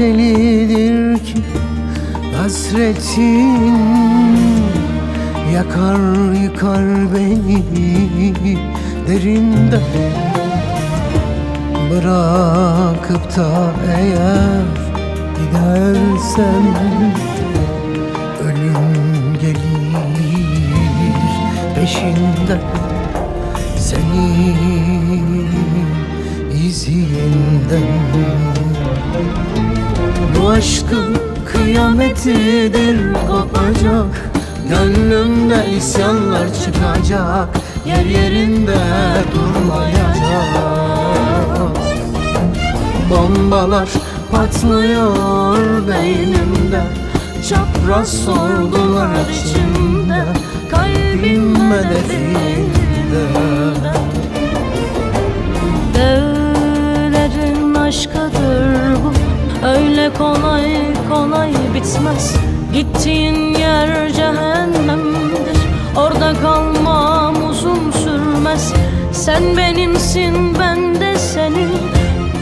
delidir ki hasretin, yakar yıkar beni derinden. Bırakıp da eğer gidersen ölüm gelir peşinden, senin izinden. Bu aşkın kıyametidir kopacak, gönlümde isyanlar çıkacak, yer yerinde durmayacak. Bombalar patlıyor beynimde, çapraz sorgular içimde, kalbim hedefinde. Dağların aşkıdır bu, öyle kolay kolay bitmez. Gittiğin yer cehennemdir, orada kalmam uzun sürmez. Sen benimsin, ben de senin,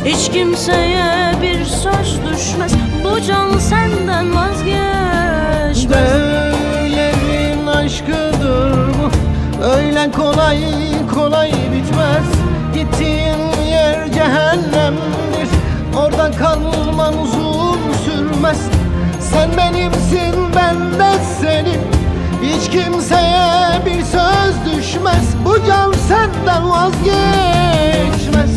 hiç kimseye bir söz düşmez. Bu can senden vazgeçmez. Dağların aşkıdır bu, öyle kolay kolay bitmez. Gittiğin yer cehennemdir, orada kalman uzun sürmez. Sen benimsin, ben de senin, hiç kimseye bir söz düşmez. Bu can senden vazgeçmez.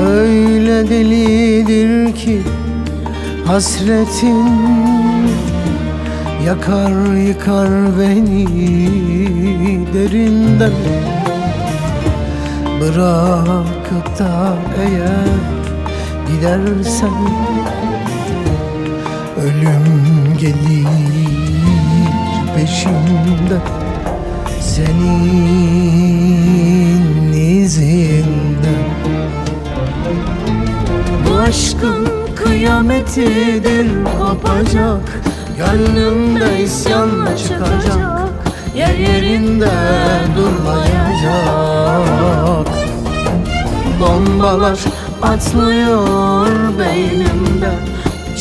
Öyle delidir ki hasretin, yakar yıkar beni derinden. Bırakıp da eğer gidersen ölüm gelir peşimden, senin izinden. Bu aşkın kıyametidir kopacak, gönlümde isyanla çıkacak, yer yerinde durmayacak. Bombalar patlıyor beynimde,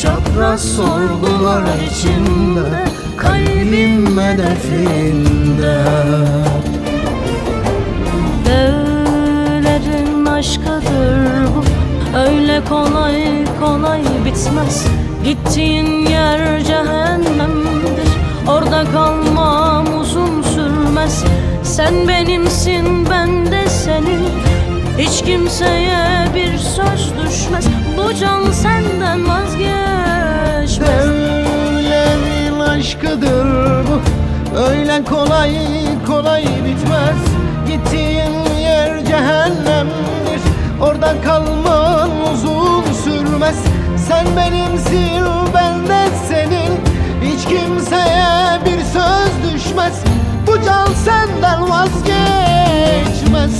çapraz sorgular içimde, kalbim hedefinde. Dağların aşkıdır bu, öyle kolay kolay bitmez. Gittiğin yer cehennemdir, orada kalmam uzun sürmez. Sen benimsin, ben de senin, hiç kimseye bir söz düşmez. Bu can senden vazgeçmez. Dağların aşkıdır bu, öyle kolay kolay bitmez. Gittiğin yer cehennemdir, orada kalman uzun sürmez. Sen benimsin, ben de senin, hiç kimseye bir söz düşmez. Bu can senden vazgeçmez.